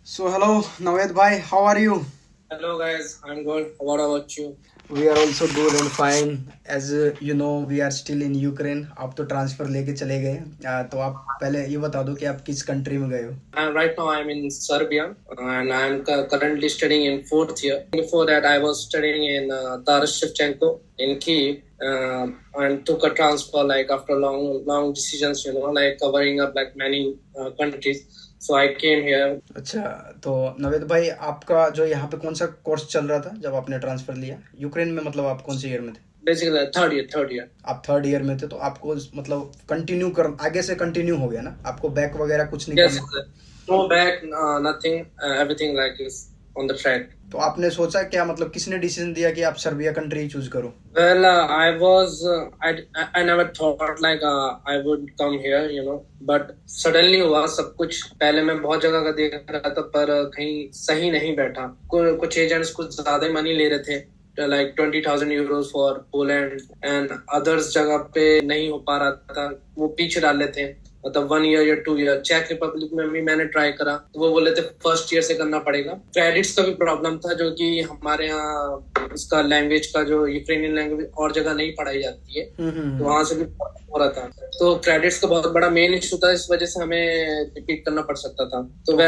So hello, Naved bhai, how are you? Hello guys, I'm good. What about you? We are also good and fine. As you know, we are still in Ukraine. आप तो transfer लेके चले गए तो आप पहले ये बता दो कि आप किस कंट्री में गए हो? Right now I'm in Serbia and I'm currently studying in fourth year. Before that I was studying in Taras Shevchenko in Kyiv and took a transfer like after long decisions, like covering up like many countries. So I came here. अच्छा, तो नवेद भाई आपका जो यहाँ पे कौन सा course चल रहा था जब आपने ट्रांसफर लिया यूक्रेन में? मतलब आप कौन से ईयर में थे? Basically third year. आप थर्ड ईयर में थे तो आपको मतलब कंटिन्यू कर आगे से कंटिन्यू हो गया ना, आपको बैक वगैरह कुछ नहीं Yes, करना? no back, nothing, everything like is on the track. तो आपने सोचा क्या, मतलब किसने डिसीजन दिया कि आप सर्बिया कंट्री चूज करो? Well, I never thought like I would come here, but suddenly हुआ सब कुछ. पहले मैं बहुत जगह का देख रहा था पर कहीं सही नहीं बैठा. कुछ एजेंट्स कुछ ज्यादा मनी ले रहे थे, like 20,000 euros for Poland and others जगह पे नहीं हो पा रहा था. वो पीछे डाले थे, मतलब 1 ईयर या 2 ईयर. चेक रिपब्लिक में भी मैंने ट्राई करा तो वो बोले थे फर्स्ट ईयर से करना पड़ेगा. क्रेडिट्स का भी प्रॉब्लम था, जो कि हमारे यहाँ इसका लैंग्वेज का जो यूक्रेनियन लैंग्वेज और जगह नहीं पढ़ाई जाती है, तो वहां से भी हो रहा था. तो क्रेडिट्स का बहुत बड़ा मेन इशू था, इस वजह से हमें रिपीट करना पड़ सकता था. तो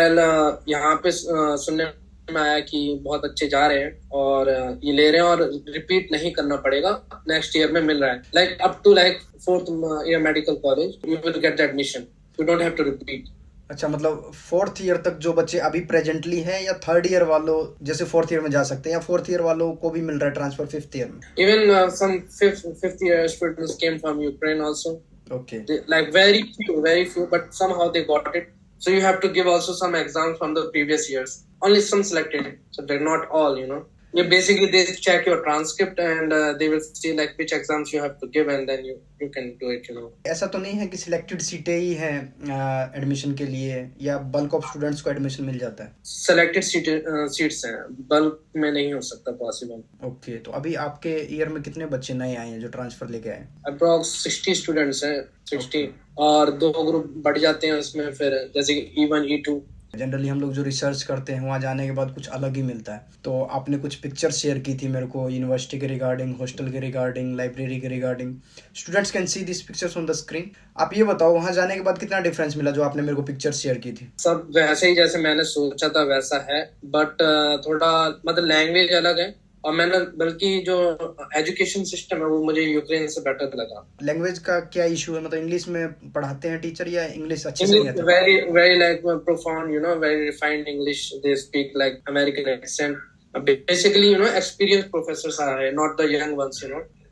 यहाँ पे सुनने में आया कि बहुत अच्छे जा रहे हैं और ये ले रहे हैं और रिपीट नहीं करना पड़ेगा, नेक्स्ट ईयर में मिल रहा है. Like up to like fourth year medical college you will get the admission, you don't have to repeat. अच्छा, मतलब फोर्थ ईयर तक जो बच्चे अभी प्रेजेंटली हैं, या थर्ड ईयर वालों जैसे फोर्थ ईयर में जा सकते हैं, या फोर्थ ईयर वालों को भी मिल रहा है ट्रांसफर फिफ्थ ईयर में? Even some fifth year students came from Ukraine also. Okay. Like very few, but somehow they got it. So you have to give also some exams from the previous years. Only some selected, so they're not all. Yeah, basically they check your transcript and they will see like which exams you have to give, and then you can do it. ऐसा तो नहीं है कि selected सीटें ही हैं admission के लिए, या बल्क ऑफ स्टूडेंट्स को एडमिशन मिल जाता है? Selected seats हैं, बल्क में नहीं हो सकता पॉसिबल. ओके, तो अभी आपके ईयर में कितने बच्चे नए आए हैं जो ट्रांसफर लेके आए? अप्रोक्स 60 स्टूडेंट्स हैं, 60. और 2 ग्रुप बढ़ जाते हैं उसमें, फिर जैसे कि E1 E2. जनरली हम लोग जो रिसर्च करते हैं वहाँ जाने के बाद कुछ अलग ही मिलता है. तो आपने कुछ पिक्चर्स शेयर की थी मेरे को यूनिवर्सिटी के रिगार्डिंग, हॉस्टल के रिगार्डिंग, लाइब्रेरी के regarding. Students can see this pictures on the screen. आप ये बताओ वहाँ जाने के बाद कितना डिफरेंस मिला जो आपने मेरे को पिक्चर्स शेयर की थी? सब वैसे ही जैसे मैंने सोचा था वैसा है, बट थोड़ा मतलब लैंग्वेज अलग है. और मैंने बल्कि जो एजुकेशन सिस्टम है वो मुझे यूक्रेन से बेटर लगा. लैंग्वेज का क्या इशू है? मतलब इंग्लिश में पढ़ाते हैं टीचर, या इंग्लिश अच्छे से नहीं English आता? very like profound, very refined English. They speak like American accent. Basically, experienced professors are not the young ones.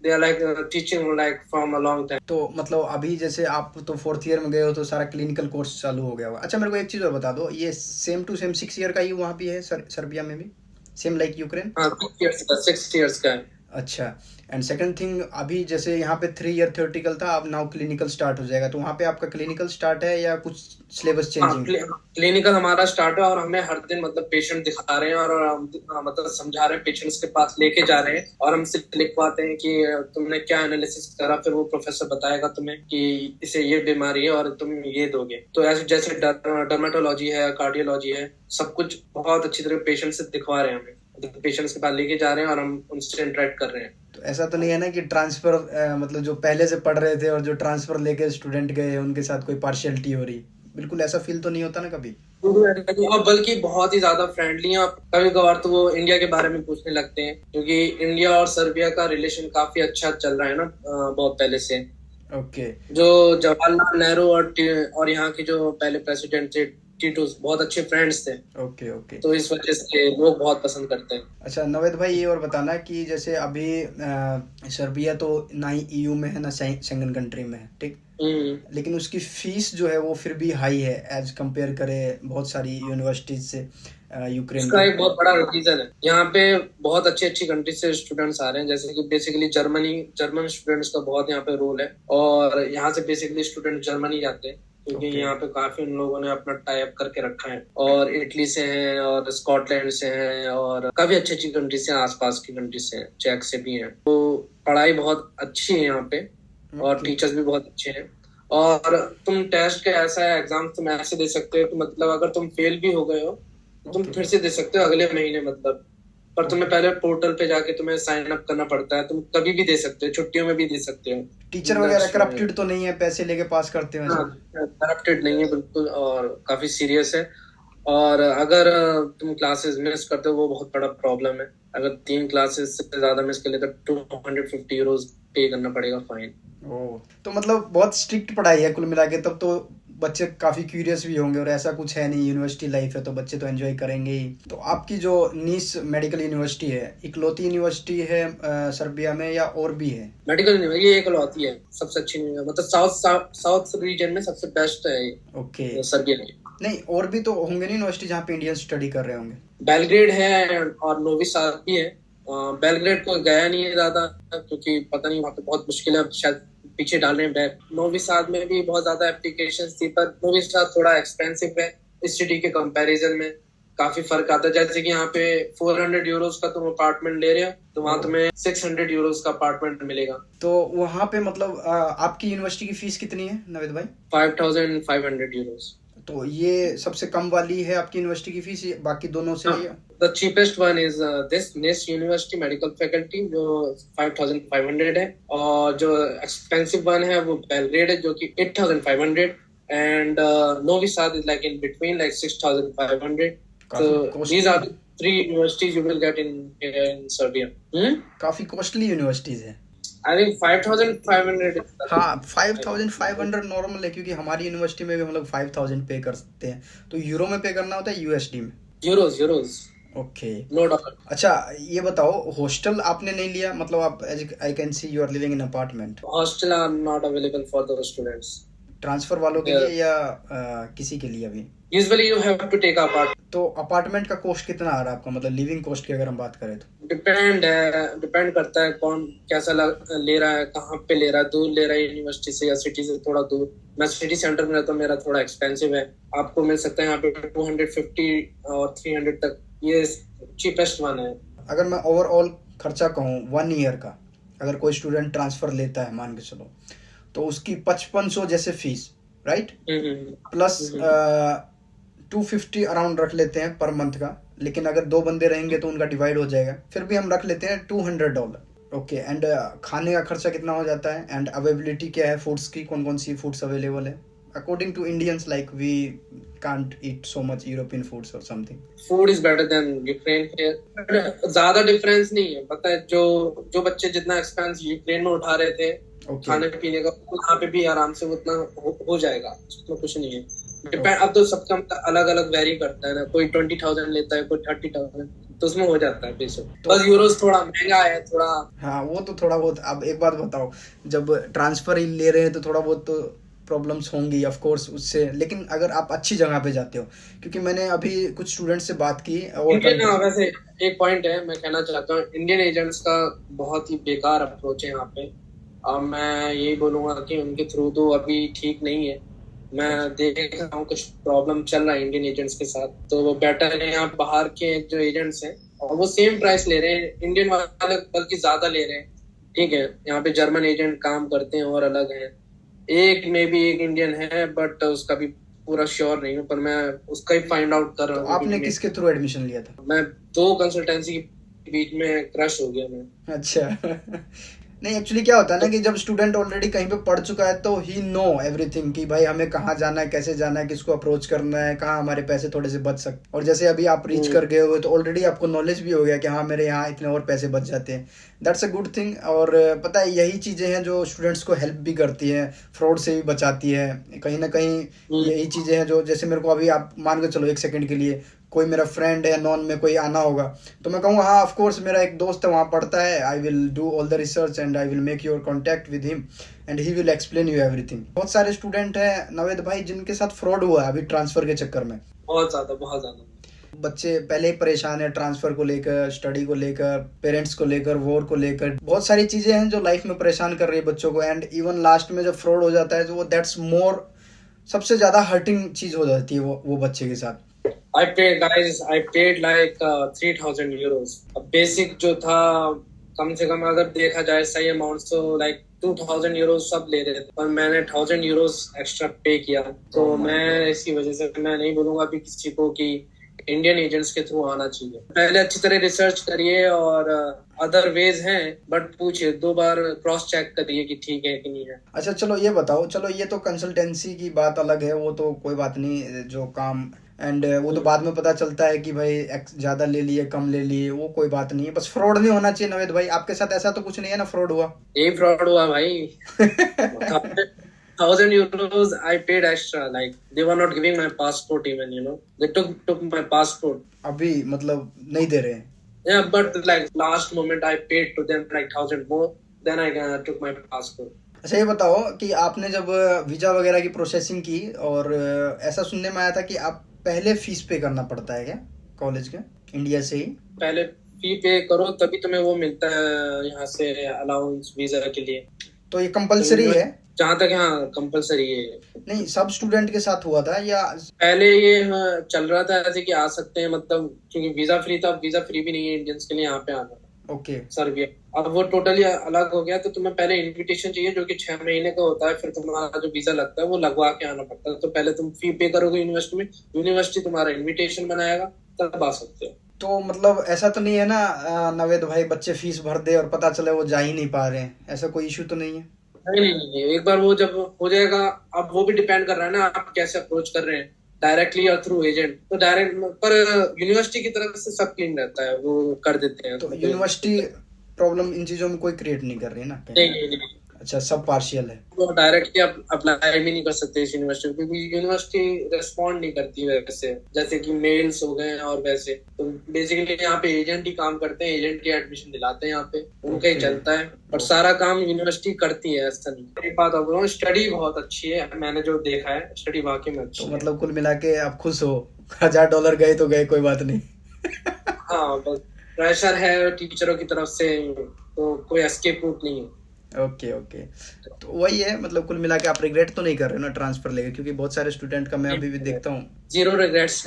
They are like teaching like from a long time. तो मतलब अभी जैसे आप तो फोर्थ ईयर में गए हो तो सारा क्लिनिकल कोर्स चालू हो गया होगा. अच्छा, मेरे को एक चीज़ और बता दो, ये सेम टू सेम 6 ईयर का ही वहाँ भी है सर्बिया में भी, सेम लाइक यूक्रेन? हाँ, 6 years का है. अच्छा. एंड सेकंड थिंग, अभी जैसे यहाँ पे 3 ईयर थ्योरेटिकल था, अब नाउ क्लिनिकल स्टार्ट हो जाएगा, तो वहाँ पे आपका क्लिनिकल स्टार्ट है या कुछ सिलेबस चेंजिंग? क्लिनिकल हमारा स्टार्ट है और हमें हर दिन मतलब पेशेंट दिखा रहे हैं और मतलब समझा रहे हैं, पेशेंट्स के पास लेके जा रहे हैं और हमसे लिखवाते हैं कि तुमने क्या एनालिसिस करा. फिर वो प्रोफेसर बताएगा तुम्हें कि इसे ये बीमारी है और तुम ये दोगे. तो ऐसे जैसे डर्मेटोलॉजी है, कार्डियोलॉजी है, सब कुछ बहुत अच्छी तरह पेशेंट से दिखवा रहे हैं हमें. पेशेंट्स के पास लेके जा रहे हैं और हम उनसे इंटरेक्ट कर रहे हैं. तो ऐसा तो नहीं है ना कि ट्रांसफर मतलब जो पहले से पढ़ रहे थे और जो ट्रांसफर लेके स्टूडेंट गए उनके साथ कोई पार्शियलिटी हो रही? बिल्कुल ऐसा फील तो नहीं होता ना कभी? और बल्कि बहुत ही ज्यादा फ्रेंडली हैं. कभी कभार तो वो इंडिया के बारे में पूछने लगते हैं, क्योंकि इंडिया और सर्बिया का रिलेशन काफी अच्छा चल रहा है ना बहुत पहले से. ओके. जो जवाहरलाल नेहरू और यहाँ के जो पहले प्रेसिडेंट थे टीटू, बहुत अच्छे फ्रेंड्स थे. ओके. ओके. तो इस वजह से लोग बहुत पसंद करते हैं. अच्छा नवेद भाई, ये और बताना कि जैसे अभी सर्बिया तो ना ही ईयू में है ना शेंगन कंट्री में है, ठीक, लेकिन उसकी फीस जो है वो फिर भी हाई है एज कंपेयर करे बहुत सारी यूनिवर्सिटीज से यूक्रेन इसका की. एक बहुत बड़ा रीजन है, यहाँ पे बहुत अच्छी अच्छी कंट्री से स्टूडेंट्स आ रहे हैं. जैसे कि बेसिकली जर्मन स्टूडेंट्स का बहुत यहाँ पे रोल है, और यहाँ से बेसिकली स्टूडेंट जर्मनी जाते हैं क्योंकि यहाँ पे काफी उन लोगों ने अपना टाई अप करके रखा है. और इटली से हैं और स्कॉटलैंड से हैं और काफी अच्छी अच्छी कंट्री से, आसपास की कंट्री से हैं, चेक से भी हैं. तो पढ़ाई बहुत अच्छी है यहाँ पे और टीचर्स भी बहुत अच्छे हैं. और तुम टेस्ट के ऐसा एग्जाम तुम ऐसे दे सकते हो कि मतलब अगर तुम फेल भी हो गए हो तुम ओके। फिर से दे सकते हो अगले महीने मतलब, पर तुम्हें पहले पोर्टल पे जाके तुम्हें साइन अप करना पड़ता है। तुम कभी भी दे सकते हो, छुट्टियों में भी दे सकते हो। टीचर वगैरह नेक्स्ट करप्टेड तो नहीं है, पैसे लेके पास करते हैं हाँ, सब? करप्टेड नहीं है बिल्कुल, और काफी सीरियस है। और अगर तुम क्लासेस मिस करते हो वो बहुत बड़ा प्रॉब्लम है। अगर 3 क्लासेस से ज्यादा मिस कर ले तो 250 यूरोज पे करना पड़ेगा फाइन। ओह, तो मतलब बहुत स्ट्रिक्ट पढ़ाई है कुल मिला के, तब तो बच्चे काफ़ी क्यूरियस भी होंगे, और ऐसा कुछ है नहीं, यूनिवर्सिटी लाइफ है तो बच्चे तो एंजॉय करेंगे ही। तो आपकी जो नीस मेडिकल यूनिवर्सिटी है, इकलौती यूनिवर्सिटी है सर्बिया में, या और भी है? मेडिकल नहीं, ये एक लौती है सबसे अच्छी, नहीं है मतलब साउथ साउथ रीजन में सबसे बेस्ट है ओके। ये सर्बिया की। नहीं, और भी तो होंगे नहीं यूनिवर्सिटी जहाँ पे इंडियन स्टडी कर रहे होंगे? बेलग्रेड है और नोवी साद भी है। बेलग्रेड को गया नहीं है ज्यादा, क्योंकि पता नहीं वहाँ पे बहुत मुश्किल है, शायद पीछे डाल रहे हैं बैग। नोवी साद में भी बहुत ज्यादा एप्लीकेशंस थी, पर नोवी साद थोड़ा एक्सपेंसिव है इस सिटी के कंपैरिजन में। काफी फर्क आता है, जैसे कि यहाँ पे 400 यूरोज का तुम अपार्टमेंट ले रहे हो तो वहां तुम्हें 600 यूरोज का अपार्टमेंट मिलेगा। तो वहाँ पे मतलब आपकी यूनिवर्सिटी की फीस कितनी है नवेद भाई? 5500 यूरोज। तो ये सबसे कम वाली है आपकी यूनिवर्सिटी की फीस, बाकी दोनों से हाँ, ही? The cheapest one is this Nis university medical faculty जो 5500 है, और जो एक्सपेंसिव वन है वो बेलग्रेड है जो कि 8500, and Novi Sad is like in between like 6500। काफी So these are costly. the 3 universities you will get in Serbia. काफी कॉस्टली यूनिवर्सिटीज है। I think 5500 is हाँ, the 5500 नॉर्मल है, क्योंकि हमारी यूनिवर्सिटी में भी हम लोग 5000 पे कर सकते हैं। तो यूरो में पे करना होता है, यूएसडी में? euros, okay. no dollar. अच्छा, ये बताओ, हॉस्टल आपने नहीं लिया, मतलब आप, as I can see you are living in apartment. Hostel are not available for those students. ट्रांसफर वालों के Yeah. लिए या किसी के लिए अभी? Usually you have to take apart. तो अपार्टमेंट का कॉस्ट कितना आ रहा है आपका, मतलब लिविंग कॉस्ट की अगर हम बात करें तो? डिपेंड करता है कौन कैसा ले रहा है, कहाँ पे ले रहा है, दूर ले रहा है यूनिवर्सिटी से या सिटी से थोड़ा दूर। मैं सिटी सेंटर में रहता हूँ, मेरा थोड़ा एक्सपेंसिव है। आपको मिल सकता है यहाँ पे 250 और 300 तक, ये चीपेस्ट वन है। अगर मैं ओवरऑल खर्चा कहूँ 1 ईयर का, अगर कोई स्टूडेंट ट्रांसफर लेता है मान के चलो, तो उसकी 5500 जैसे फीस, राइट, प्लस 250 अराउंड रख लेते हैं पर मंथ का। लेकिन अगर 2 बंदे रहेंगे तो उनका डिवाइड हो जाएगा, फिर भी हम रख लेते हैं $200। ओके। एंड खाने का खर्चा कितना हो जाता है, एंड अवेलेबिलिटी क्या है फूड्स की, कौन कौन सी फूड्स अवेलेबल है according to Indians, like we can't eat so much European foods और something? Food is better than Ukraine here. ज्यादा डिफरेंस नहीं है, पता है, जो बच्चे जितना एक्सपेंस यूक्रेन में उठा रहे थे खाने पीने का, यहाँ पे भी आराम से उतना हो जाएगा, उसमें कुछ नहीं है। डिपेंड, अब तो सबका अलग अलग वेरी करता है ना, कोई 20,000 लेता है, कोई 30,000, तो उसमें हो जाता है बेसिक। तो बस यूरोस थोड़ा महंगा है थोड़ा। हाँ, वो तो थोड़ा बहुत। अब एक बात बताओ, जब ट्रांसफर ही ले रहे हैं तो थोड़ा बहुत तो प्रॉब्लम्स होंगी ऑफ कोर्स उससे, लेकिन अगर आप अच्छी जगह पे जाते हो, क्योंकि मैंने अभी कुछ स्टूडेंट से बात की और इंडियन, वैसे एक पॉइंट है मैं कहना चाहता हूँ, इंडियन एजेंट्स का बहुत ही बेकार अप्रोच है यहाँ पे। अब मैं यही बोलूंगा कि उनके थ्रू तो अभी ठीक नहीं है। मैं देख रहा हूँ कुछ प्रॉब्लम चल रहा है इंडियन एजेंट्स के साथ, तो वो बेटर है यहाँ बाहर के जो एजेंट्स हैं, और वो सेम प्राइस ले रहे हैं, इंडियन वाले बल्कि ज्यादा ले रहे हैं। ठीक है, यहाँ पे जर्मन एजेंट काम करते हैं और अलग है, एक में भी एक इंडियन है, बट उसका भी पूरा श्योर नहीं हूँ, पर मैं उसका ही फाइंड आउट कर रहा हूँ। आपने किसके थ्रू एडमिशन लिया था? मैं 2 कंसल्टेंसी के बीच में क्रश हो गया मैं। अच्छा। नहीं, एक्चुअली क्या होता है ना कि जब स्टूडेंट ऑलरेडी कहीं पे पढ़ चुका है तो ही नो एवरीथिंग, कि भाई हमें कहाँ जाना है, कैसे जाना है, किसको अप्रोच करना है, कहाँ हमारे पैसे थोड़े से बच सकते। और जैसे अभी आप रीच कर गए हो तो ऑलरेडी आपको नॉलेज भी हो गया कि हाँ मेरे यहाँ इतने और पैसे बच जाते हैं। That's a good thing. और पता है, यही चीज़ें हैं जो स्टूडेंट्स को हेल्प भी करती हैं, फ्रॉड से भी बचाती है कहीं ना कहीं। यही चीज़ें हैं जो, जैसे मेरे को अभी आप मान के चलो 1 सेकंड के लिए कोई मेरा फ्रेंड है, नॉन में कोई आना होगा, तो मैं कहूँगा हाँ ऑफ कोर्स मेरा एक दोस्त है वहाँ पढ़ता है, I will do all the research and I will make your contact with him and he will explain you everything. बहुत सारे स्टूडेंट हैं नवेद भाई जिनके साथ फ्रॉड हुआ है अभी ट्रांसफर के चक्कर में। बहुत ज्यादा। बच्चे पहले ही परेशान है ट्रांसफर को लेकर, स्टडी को लेकर, पेरेंट्स को लेकर, वॉर को लेकर, बहुत सारी चीजें हैं जो लाइफ में परेशान कर रही है बच्चों को। एंड इवन लास्ट में जब फ्रॉड हो जाता है तो वो दैट्स मोर, सबसे ज्यादा हर्टिंग चीज हो जाती है वो बच्चे के साथ। I paid like 3,000 euros। अब बेसिक जो था, कम से कम अगर देखा जाए सही अमाउंट, तो लाइक 2,000 यूरोज सब ले रहे थे, पर मैंने 1,000 यूरोज एक्स्ट्रा पे किया। तो मैं इसकी वजह से मैं नहीं बोलूंगा अभी किसी को कि इंडियन एजेंट्स के थ्रू आना चाहिए। पहले अच्छी तरह रिसर्च करिए और अदर वेज हैं, बट पूछिए 2 बार क्रॉस चेक करिए कि ठीक है कि नहीं है। अच्छा चलो ये बताओ, चलो ये तो कंसल्टेंसी की बात अलग है, वो तो कोई बात नहीं, जो काम एंड वो तो बाद में पता चलता है कि भाई ज्यादा ले लिए कम ले लिए, वो कोई बात नहीं है, बस फ्रॉड नहीं होना चाहिए। नवेद भाई आपके साथ ऐसा तो कुछ नहीं है ना, फ्रॉड हुआ? यही फ्रॉड हुआ भाई। 1,000 euros I paid extra, like they were not giving my passport even, they took my passport. अभी मतलब नहीं दे रहे हैं? Yeah, but like last moment I paid to them like 1,000 more, then I took my passport. अच्छा ये बताओ कि आपने जब वीजा वगैरह की प्रोसेसिंग की, और ऐसा सुनने में आया था कि आप पहले फीस पे करना पड़ता है क्या कॉलेज के, इंडिया से ही? पहले फी पे करो तभी तुम्हें वो मिलता है यहाँ से अलाउंस वीजा के लिए। तो ये कंपलसरी है? जहाँ तक यहाँ कंपलसरी है। नहीं, सब स्टूडेंट के साथ हुआ था या? पहले ये चल रहा था ऐसे कि आ सकते हैं, मतलब क्योंकि वीजा फ्री था, अब वीजा फ्री भी नहीं है इंडियंस के लिए यहाँ पे आना। ओके। सर्बिया अब वो टोटली अलग हो गया, तो तुम्हें पहले इनविटेशन चाहिए जो कि 6 महीने का होता है, फिर तुम्हारा जो वीजा लगता है वो लगवा के आना पड़ता है। तो पहले तुम फी पे करोगे यूनिवर्सिटी में, यूनिवर्सिटी तुम्हारा इनविटेशन बनाएगा, तब आ सकते हो। तो मतलब ऐसा तो नहीं है ना नवेद भाई, बच्चे फीस भर दे और पता चले वो जा ही नहीं पा रहे हैं, ऐसा कोई इशू तो नहीं है? नहीं नहीं नहीं, एक बार वो जब हो जाएगा, अब वो भी डिपेंड कर रहा है ना आप कैसे अप्रोच कर रहे हैं, डायरेक्टली या थ्रू एजेंट। तो डायरेक्ट पर यूनिवर्सिटी की तरफ से सब क्लीन रहता है, वो कर देते हैं। तो यूनिवर्सिटी प्रॉब्लम इन चीजों में कोई क्रिएट नहीं कर रही है ना? नहीं नहीं नहीं, अच्छा, सब पार्शियल है। वो डायरेक्टली अप्लाई भी नहीं कर सकते इस यूनिवर्सिटी, क्योंकि यूनिवर्सिटी रिस्पॉन्ड नहीं करती वैसे, जैसे कि मेल्स हो गए और वैसे। तो बेसिकली यहाँ पे एजेंट ही काम करते हैं, एजेंट के एडमिशन दिलाते हैं यहाँ पे, उनका ही चलता है। और सारा काम यूनिवर्सिटी करती है, ऐसा नहीं। एक बात और, स्टडी बहुत अच्छी है, मैंने जो देखा है स्टडी वाकई में अच्छी तो है। मतलब कुल मिला के आप खुश हो? $1000 गए तो गए, कोई बात नहीं। हाँ, बस प्रेशर है टीचरों की तरफ से, तो कोई एस्केप रूट नहीं है। Okay okay. तो वही है, मतलब कुल मिला के आप रिग्रेट तो नहीं कर रहे हो ना ट्रांसफर लेके? क्योंकि बहुत सारे स्टूडेंट का मैं अभी भी देखता हूँ। 0 regrets.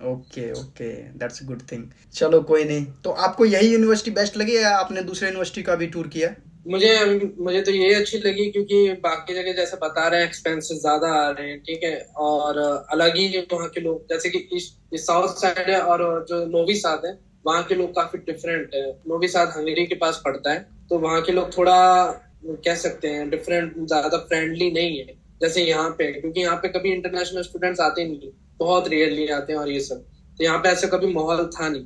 Okay okay, that's a good thing. चलो कोई नहीं। तो आपको यही यूनिवर्सिटी बेस्ट लगी या आपने दूसरे यूनिवर्सिटी का भी टूर किया? मुझे तो ये अच्छी लगी, क्योंकि बाकी जगह जैसे बता रहे हैं एक्सपेंसेस ज्यादा आ रहे हैं, ठीक है, और अलग ही वहाँ के लोग, जैसे कि इस साउथ साइड है और जो नोवी साथ है, वहाँ के लोग काफी डिफरेंट है। नोवी साथ हंगरी के पास पड़ता है, तो वहाँ के लोग थोड़ा कह सकते हैं डिफरेंट, ज्यादा फ्रेंडली नहीं है जैसे यहाँ पे, क्योंकि यहाँ पे कभी इंटरनेशनल स्टूडेंट्स आते नहीं, बहुत रेयरली आते हैं और ये सब। तो यहाँ पे ऐसा कभी माहौल था नहीं,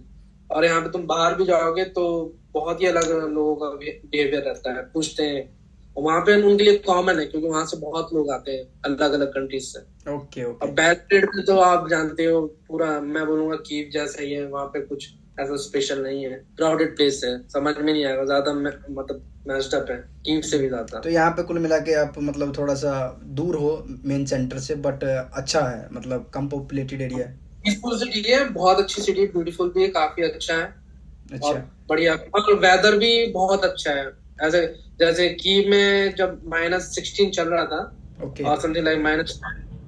और यहाँ पे तुम बाहर भी जाओगे तो बहुत ही अलग लोगों का बिहेवियर रहता है, पूछते हैं। और वहाँ पे उनके लिए कॉमन है, क्योंकि वहाँ से बहुत लोग आते हैं अलग अलग कंट्रीज से। Okay okay. और बेलग्रेड में तो आप जानते हो, पूरा मैं बोलूंगा कीव जैसा ही है, वहाँ पे कुछ ऐसा स्पेशल नहीं है, क्राउडेड प्लेस है, समझ में नहीं आएगा, ज्यादा मतलब मैच्ड अप है कीव से भी ज्यादा। तो यहाँ पे कुल मिला के आप मतलब थोड़ा सा दूर हो मेन सेंटर से, बट अच्छा है, मतलब कम पॉपुलेटेड एरिया है। पीसफुल सिटी है, बहुत अच्छी सिटी, ब्यूटीफुल भी है, काफी अच्छा है। अच्छा। और बढ़िया, और वेदर भी बहुत अच्छा है। ऐसे जैसे कीव में जब -16 चल रहा था, ओके। और समथिंग लाइक माइनस,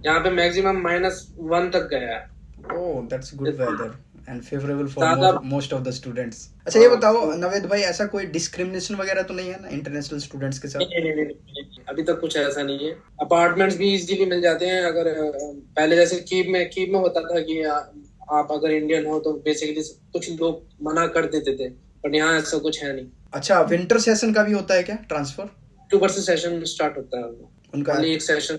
यहाँ पे मैक्सिमम -1 तक गया है। Oh, that's good weather and favourable ज्यादा for most of the students. अच्छा ये बताओ नवेद भाई, ऐसा कोई डिस्क्रिमिनेशन वगैरह तो नहीं है ना इंटरनेशनल स्टूडेंट्स के साथ? नहीं, अभी तक कुछ ऐसा नहीं है। अपार्टमेंट्स भी इजीली मिल जाते हैं, अगर पहले जैसे कीव में होता था कि आप अगर इंडियन हो तो बेसिकली कुछ लोग मना कर देते थे, बट यहाँ ऐसा कुछ है नहीं। अच्छा, विंटर सेशन का भी होता है क्या ट्रांसफर? अक्टूबर से सेशन स्टार्ट होता है उनका? only एक सेशन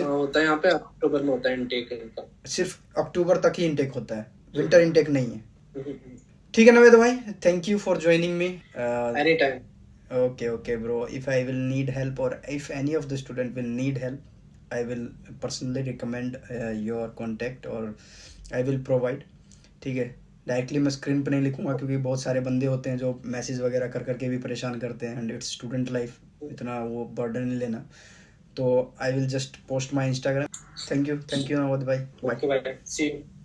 होता है यहाँ पे, अक्टूबर में होता है इनटेक इनका। सिर्फ अक्टूबर तक ही इनटेक होता है, विंटर इनटेक नहीं है? ठीक है नवेद भाई, thank you for joining me. Any time. Okay, okay, bro. If I will need help, or if any of the student will need help, I will personally recommend your contact, or I will provide. ठीक है, directly मैं screen पे नहीं लिखूंगा, क्योंकि बहुत सारे बंदे होते हैं जो मैसेज वगैरह कर करके भी परेशान करते हैं, एंड इट्स स्टूडेंट लाइफ, इतना वो बर्डन नहीं लेना। तो I will just post my Instagram. Thank you Navad भाई, bye. Okay, bye, see you.